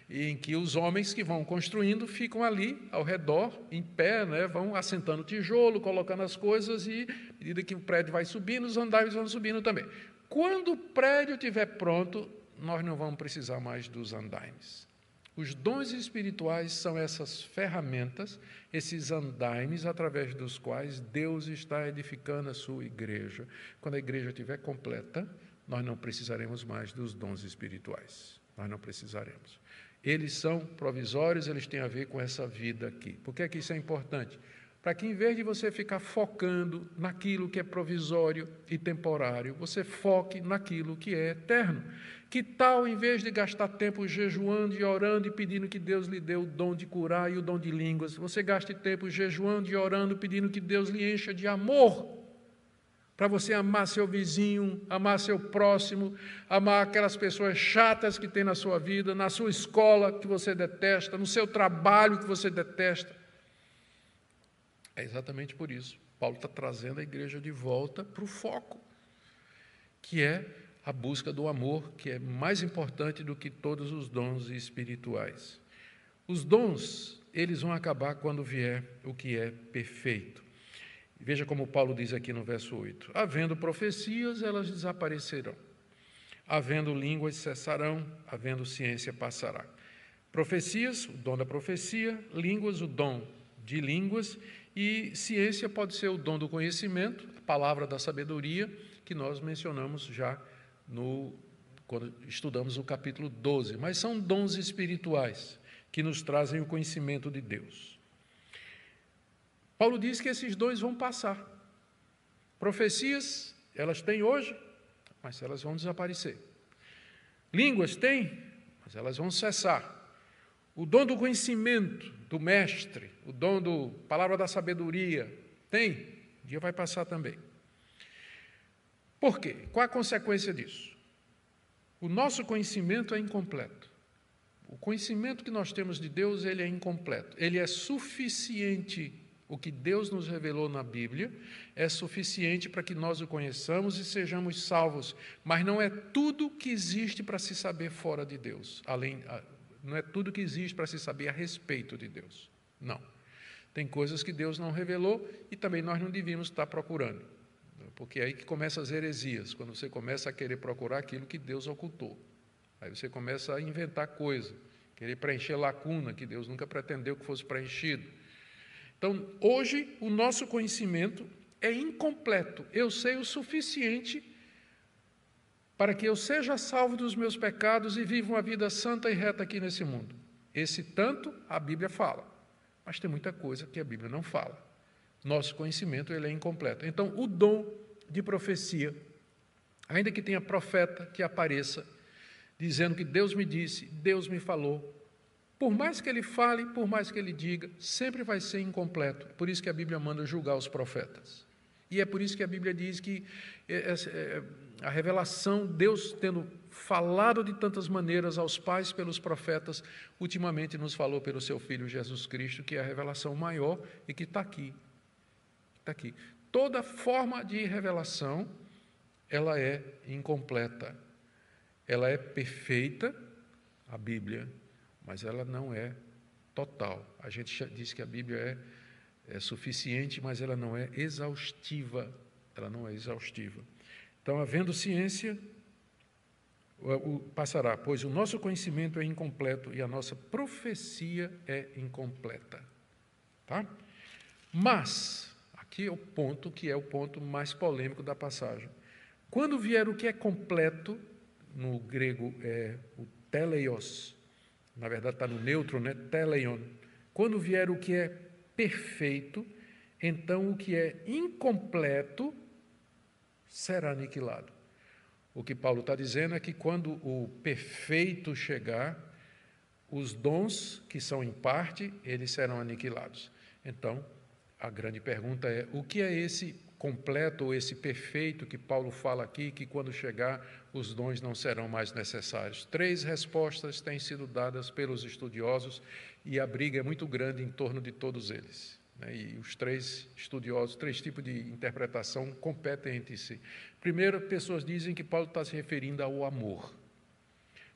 em que os homens que vão construindo ficam ali ao redor, em pé, né, vão assentando tijolo, colocando as coisas e, à medida que o prédio vai subindo, os andaimes vão subindo também. Quando o prédio estiver pronto, nós não vamos precisar mais dos andaimes. Os dons espirituais são essas ferramentas, esses andaimes, através dos quais Deus está edificando a sua igreja. Quando a igreja estiver completa, nós não precisaremos mais dos dons espirituais. Nós não precisaremos. Eles são provisórios, eles têm a ver com essa vida aqui. Por que é que isso é importante? Para que, em vez de você ficar focando naquilo que é provisório e temporário, você foque naquilo que é eterno. Que tal, em vez de gastar tempo jejuando e orando e pedindo que Deus lhe dê o dom de curar e o dom de línguas, você gaste tempo jejuando e orando, pedindo que Deus lhe encha de amor, para você amar seu vizinho, amar seu próximo, amar aquelas pessoas chatas que tem na sua vida, na sua escola que você detesta, no seu trabalho que você detesta. É exatamente por isso. Paulo está trazendo a igreja de volta para o foco, que é a busca do amor, que é mais importante do que todos os dons espirituais. Os dons, eles vão acabar quando vier o que é perfeito. Veja como Paulo diz aqui no verso 8. Havendo profecias, elas desaparecerão. Havendo línguas, cessarão. Havendo ciência, passará. Profecias, o dom da profecia. Línguas, o dom de línguas. E ciência pode ser o dom do conhecimento, a palavra da sabedoria, que nós mencionamos já quando estudamos o capítulo 12. Mas são dons espirituais que nos trazem o conhecimento de Deus. Paulo diz que esses dons vão passar. Profecias, elas têm hoje, mas elas vão desaparecer. Línguas têm, mas elas vão cessar. O dom do conhecimento do mestre, o dom da palavra da sabedoria, tem, um dia vai passar também. Por quê? Qual a consequência disso? O nosso conhecimento é incompleto. O conhecimento que nós temos de Deus, ele é incompleto. Ele é suficiente. O que Deus nos revelou na Bíblia é suficiente para que nós o conheçamos e sejamos salvos, mas não é tudo que existe para se saber fora de Deus, não é tudo que existe para se saber a respeito de Deus, não. Tem coisas que Deus não revelou e também nós não devíamos estar procurando, porque é aí que começam as heresias, quando você começa a querer procurar aquilo que Deus ocultou, aí você começa a inventar coisa, querer preencher lacuna que Deus nunca pretendeu que fosse preenchido. Então, hoje, o nosso conhecimento é incompleto. Eu sei o suficiente para que eu seja salvo dos meus pecados e viva uma vida santa e reta aqui nesse mundo. Esse tanto a Bíblia fala, mas tem muita coisa que a Bíblia não fala. Nosso conhecimento ele é incompleto. Então, o dom de profecia, ainda que tenha profeta que apareça, dizendo que Deus me disse, Deus me falou, por mais que ele fale, por mais que ele diga, sempre vai ser incompleto. Por isso que a Bíblia manda julgar os profetas. E é por isso que a Bíblia diz que a revelação, Deus tendo falado de tantas maneiras aos pais pelos profetas, ultimamente nos falou pelo seu Filho Jesus Cristo, que é a revelação maior e que está aqui. Está aqui. Toda forma de revelação, ela é incompleta. Ela é perfeita, a Bíblia, mas ela não é total. A gente diz que a Bíblia é suficiente, mas ela não é exaustiva. Ela não é exaustiva. Então, havendo ciência, passará, pois o nosso conhecimento é incompleto e a nossa profecia é incompleta. Tá? Mas, aqui é o ponto que é o ponto mais polêmico da passagem. Quando vier o que é completo, no grego é o teleios, na verdade está no neutro, né? Teleion. Quando vier o que é perfeito, então o que é incompleto será aniquilado. O que Paulo está dizendo é que quando o perfeito chegar, os dons que são em parte, eles serão aniquilados. Então, a grande pergunta é, o que é esse completo ou esse perfeito que Paulo fala aqui, que quando chegar os dons não serão mais necessários? 3 respostas têm sido dadas pelos estudiosos e a briga é muito grande em torno de todos eles. E os 3 estudiosos, 3 tipos de interpretação competem entre si. Primeiro, pessoas dizem que Paulo está se referindo ao amor.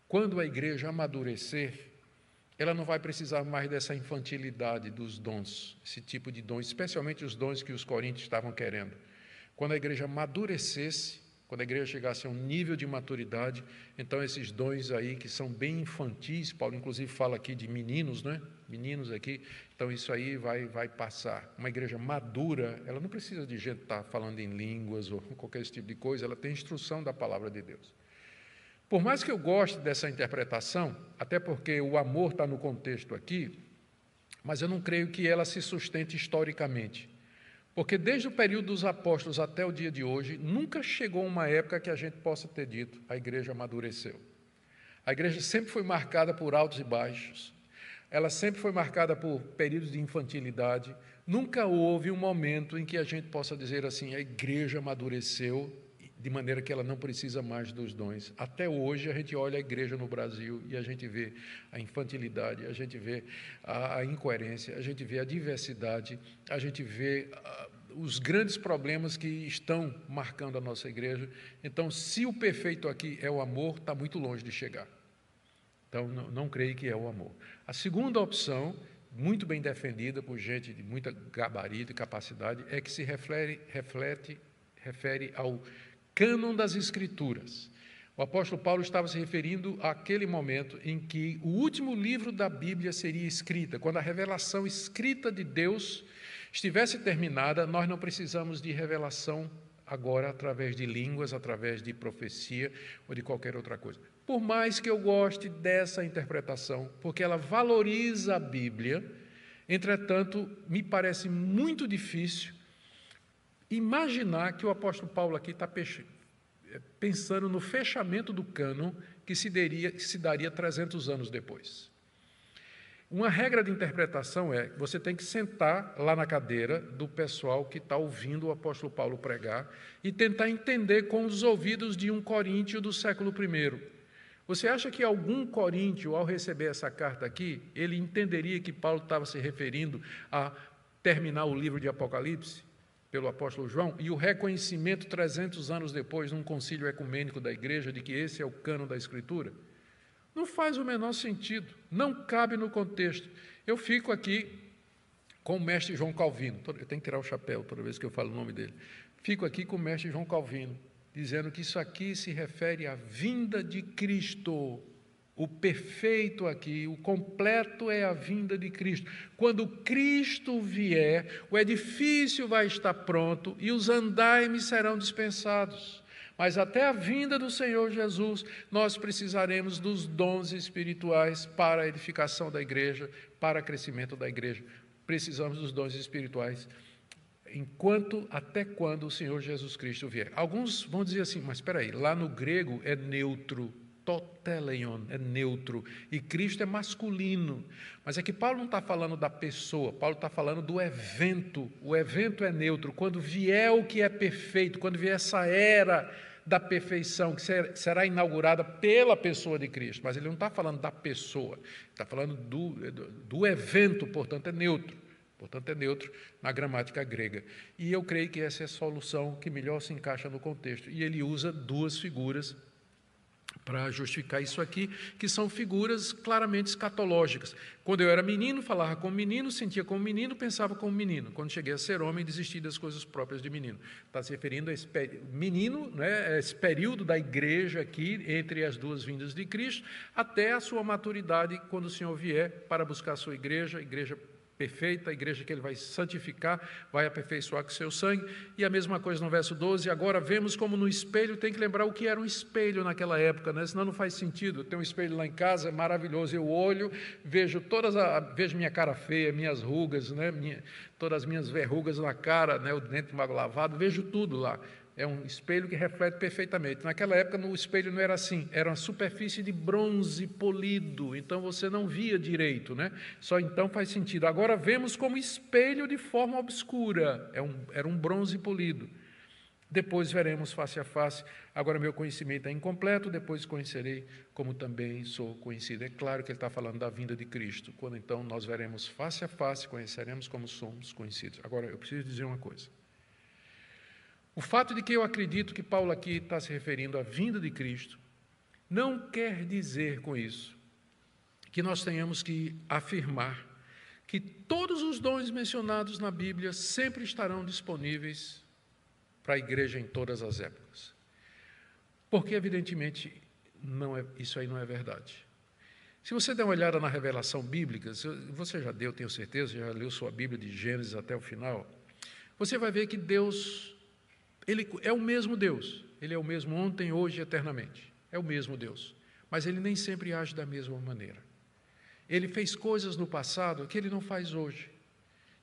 Quando a igreja amadurecer, ela não vai precisar mais dessa infantilidade dos dons, esse tipo de dons, especialmente os dons que os coríntios estavam querendo. Quando a igreja amadurecesse, quando a igreja chegasse a um nível de maturidade, então esses dons aí que são bem infantis, Paulo inclusive fala aqui de meninos, né? Meninos aqui, então isso aí vai passar. Uma igreja madura, ela não precisa de gente estar falando em línguas ou qualquer tipo de coisa, ela tem instrução da palavra de Deus. Por mais que eu goste dessa interpretação, até porque o amor está no contexto aqui, mas eu não creio que ela se sustente historicamente. Porque desde o período dos apóstolos até o dia de hoje, nunca chegou uma época que a gente possa ter dito, a igreja amadureceu. A igreja sempre foi marcada por altos e baixos, ela sempre foi marcada por períodos de infantilidade, nunca houve um momento em que a gente possa dizer assim, a igreja amadureceu, de maneira que ela não precisa mais dos dons. Até hoje a gente olha a igreja no Brasil e a gente vê a infantilidade, a gente vê a incoerência, a gente vê a diversidade, a gente vê os grandes problemas que estão marcando a nossa igreja. Então, se o perfeito aqui é o amor, está muito longe de chegar. Então, não creio que é o amor. A segunda opção, muito bem defendida por gente de muita gabarito e capacidade, é que se refere ao cânon das Escrituras. O apóstolo Paulo estava se referindo àquele momento em que o último livro da Bíblia seria escrita. Quando a revelação escrita de Deus estivesse terminada, nós não precisamos de revelação agora através de línguas, através de profecia ou de qualquer outra coisa. Por mais que eu goste dessa interpretação, porque ela valoriza a Bíblia, entretanto, me parece muito difícil imaginar que o apóstolo Paulo aqui está pensando no fechamento do cânon que se daria 300 anos depois. Uma regra de interpretação é que você tem que sentar lá na cadeira do pessoal que está ouvindo o apóstolo Paulo pregar e tentar entender com os ouvidos de um coríntio do século I. Você acha que algum coríntio, ao receber essa carta aqui, ele entenderia que Paulo estava se referindo a terminar o livro de Apocalipse pelo apóstolo João, e o reconhecimento 300 anos depois, num concílio ecumênico da igreja, de que esse é o cânon da Escritura? Não faz o menor sentido, não cabe no contexto. Eu fico aqui com o mestre João Calvino, eu tenho que tirar o chapéu toda vez que eu falo o nome dele, fico aqui com o mestre João Calvino, dizendo que isso aqui se refere à vinda de Cristo. O perfeito aqui, o completo é a vinda de Cristo. Quando Cristo vier, o edifício vai estar pronto e os andaimes serão dispensados. Mas até a vinda do Senhor Jesus, nós precisaremos dos dons espirituais para a edificação da igreja, para o crescimento da igreja. Precisamos dos dons espirituais até quando o Senhor Jesus Cristo vier. Alguns vão dizer assim, mas espera aí, lá no grego é neutro, toteleion, é neutro, e Cristo é masculino. Mas é que Paulo não está falando da pessoa, Paulo está falando do evento. O evento é neutro. Quando vier o que é perfeito, quando vier essa era da perfeição, que será inaugurada pela pessoa de Cristo. Mas ele não está falando da pessoa, está falando do evento, portanto é neutro. Portanto, é neutro na gramática grega. E eu creio que essa é a solução que melhor se encaixa no contexto. E ele usa duas figuras para justificar isso aqui, que são figuras claramente escatológicas. Quando eu era menino, falava como menino, sentia como menino, pensava como menino. Quando cheguei a ser homem, desisti das coisas próprias de menino. Está se referindo a esse menino, né, esse período da igreja aqui, entre as duas vindas de Cristo, até a sua maturidade, quando o Senhor vier para buscar a sua igreja, a igreja perfeita, a igreja que ele vai santificar, vai aperfeiçoar com seu sangue. E a mesma coisa no verso 12, agora vemos como no espelho, tem que lembrar o que era um espelho naquela época, né? Senão não faz sentido. Eu tenho um espelho lá em casa, é maravilhoso, eu olho, vejo vejo minha cara feia, minhas rugas, né? Todas as minhas verrugas na cara, né? O dente mal lavado, vejo tudo lá. É um espelho que reflete perfeitamente. Naquela época, o espelho não era assim, era uma superfície de bronze polido, então você não via direito, né? Só então faz sentido. Agora vemos como espelho de forma obscura, era um bronze polido. Depois veremos face a face. Agora meu conhecimento é incompleto, depois conhecerei como também sou conhecido. É claro que ele está falando da vinda de Cristo, quando então nós veremos face a face, conheceremos como somos conhecidos. Agora, eu preciso dizer uma coisa. O fato de que eu acredito que Paulo aqui está se referindo à vinda de Cristo, não quer dizer com isso que nós tenhamos que afirmar que todos os dons mencionados na Bíblia sempre estarão disponíveis para a igreja em todas as épocas. Porque, evidentemente, isso aí não é verdade. Se você der uma olhada na revelação bíblica, você já deu, tenho certeza, já leu sua Bíblia de Gênesis até o final, você vai ver que Deus... Ele é o mesmo Deus, Ele é o mesmo ontem, hoje e eternamente, é o mesmo Deus, mas Ele nem sempre age da mesma maneira. Ele fez coisas no passado que Ele não faz hoje.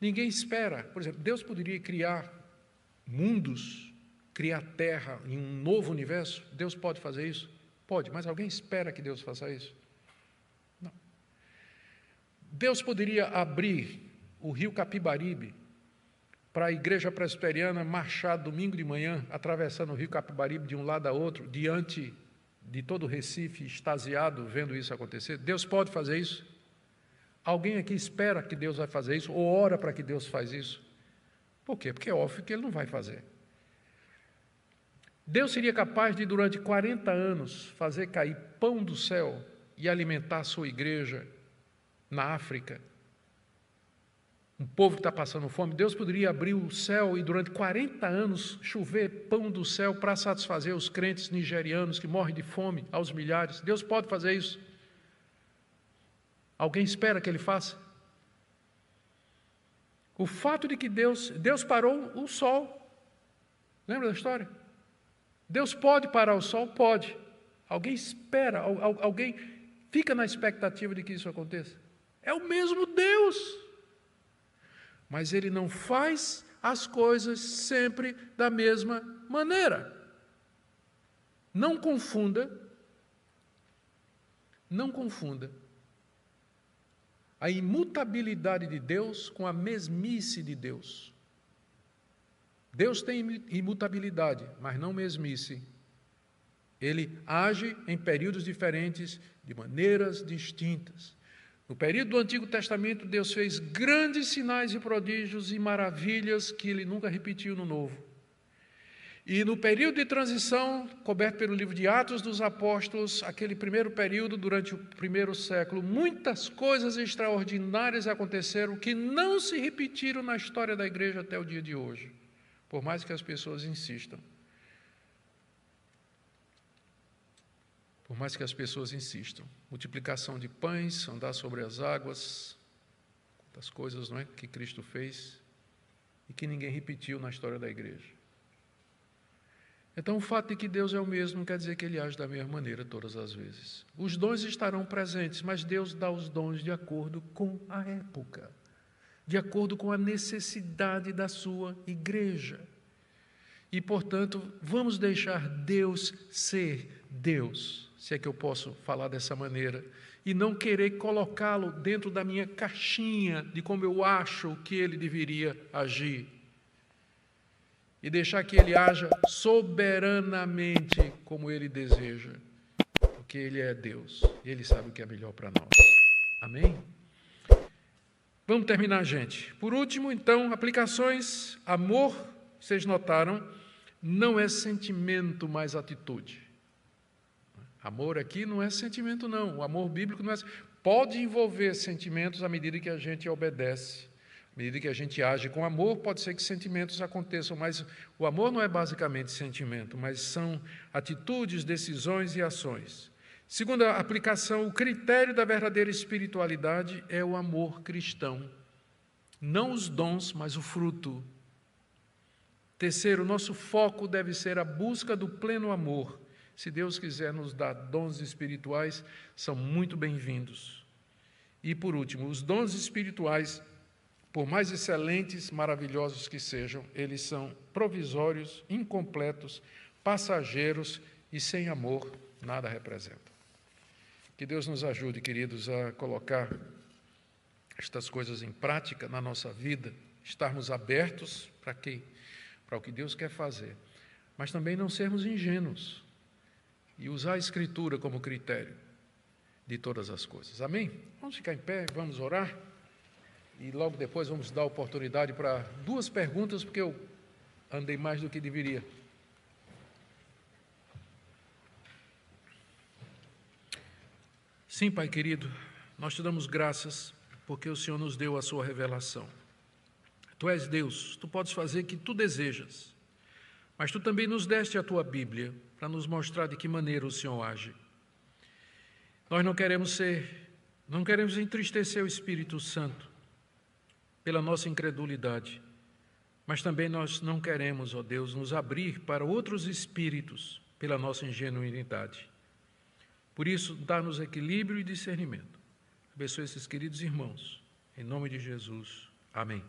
Ninguém espera, por exemplo, Deus poderia criar mundos, criar terra em um novo universo? Deus pode fazer isso? Pode, mas alguém espera que Deus faça isso? Não. Deus poderia abrir o rio Capibaribe para a igreja presbiteriana marchar domingo de manhã, atravessando o rio Capibaribe de um lado a outro, diante de todo o Recife, extasiado, vendo isso acontecer? Deus pode fazer isso? Alguém aqui espera que Deus vai fazer isso, ou ora para que Deus faça isso? Por quê? Porque é óbvio que Ele não vai fazer. Deus seria capaz de, durante 40 anos, fazer cair pão do céu e alimentar a sua igreja na África? Um povo que está passando fome, Deus poderia abrir o céu e durante 40 anos chover pão do céu para satisfazer os crentes nigerianos que morrem de fome aos milhares. Deus pode fazer isso? Alguém espera que Ele faça? O fato de que Deus parou o sol. Lembra da história? Deus pode parar o sol? Pode. Alguém espera, alguém fica na expectativa de que isso aconteça? É o mesmo Deus. Mas Ele não faz as coisas sempre da mesma maneira. Não confunda a imutabilidade de Deus com a mesmice de Deus. Deus tem imutabilidade, mas não mesmice. Ele age em períodos diferentes, de maneiras distintas. No período do Antigo Testamento, Deus fez grandes sinais e prodígios e maravilhas que Ele nunca repetiu no Novo. E no período de transição, coberto pelo livro de Atos dos Apóstolos, aquele primeiro período, durante o primeiro século, muitas coisas extraordinárias aconteceram que não se repetiram na história da igreja até o dia de hoje, por mais que as pessoas insistam. Por mais que as pessoas insistam. Multiplicação de pães, andar sobre as águas, das coisas, não é, que Cristo fez e que ninguém repetiu na história da igreja. Então, o fato de que Deus é o mesmo não quer dizer que Ele age da mesma maneira todas as vezes. Os dons estarão presentes, mas Deus dá os dons de acordo com a época. de acordo com a necessidade da sua igreja. E, portanto, vamos deixar Deus ser Deus, se é que eu posso falar dessa maneira, e não querer colocá-lo dentro da minha caixinha de como eu acho que ele deveria agir. E deixar que ele haja soberanamente como ele deseja, porque ele é Deus, e ele sabe o que é melhor para nós. Amém? Vamos terminar, gente. Por último, então, aplicações. Amor, vocês notaram, não é sentimento, mas atitude. Amor aqui não é sentimento, não. O amor bíblico não é... Pode envolver sentimentos à medida que a gente obedece, à medida que a gente age com amor, pode ser que sentimentos aconteçam, mas o amor não é basicamente sentimento, mas são atitudes, decisões e ações. Segunda aplicação, o critério da verdadeira espiritualidade é o amor cristão. Não os dons, mas o fruto. Terceiro, nosso foco deve ser a busca do pleno amor. Se Deus quiser nos dar dons espirituais, são muito bem-vindos. E, por último, os dons espirituais, por mais excelentes, maravilhosos que sejam, eles são provisórios, incompletos, passageiros e sem amor nada representam. Que Deus nos ajude, queridos, a colocar estas coisas em prática na nossa vida, estarmos abertos para o que Deus quer fazer, mas também não sermos ingênuos e usar a Escritura como critério de todas as coisas. Amém? Vamos ficar em pé, vamos orar e logo depois vamos dar oportunidade para 2 perguntas, porque eu andei mais do que deveria. Sim, Pai querido, nós te damos graças porque o Senhor nos deu a sua revelação. Tu és Deus, tu podes fazer o que tu desejas, mas tu também nos deste a tua Bíblia para nos mostrar de que maneira o Senhor age. Nós não queremos entristecer o Espírito Santo pela nossa incredulidade, mas também nós não queremos, ó Deus, nos abrir para outros espíritos pela nossa ingenuidade. Por isso, dá-nos equilíbrio e discernimento. Abençoe esses queridos irmãos. Em nome de Jesus. Amém.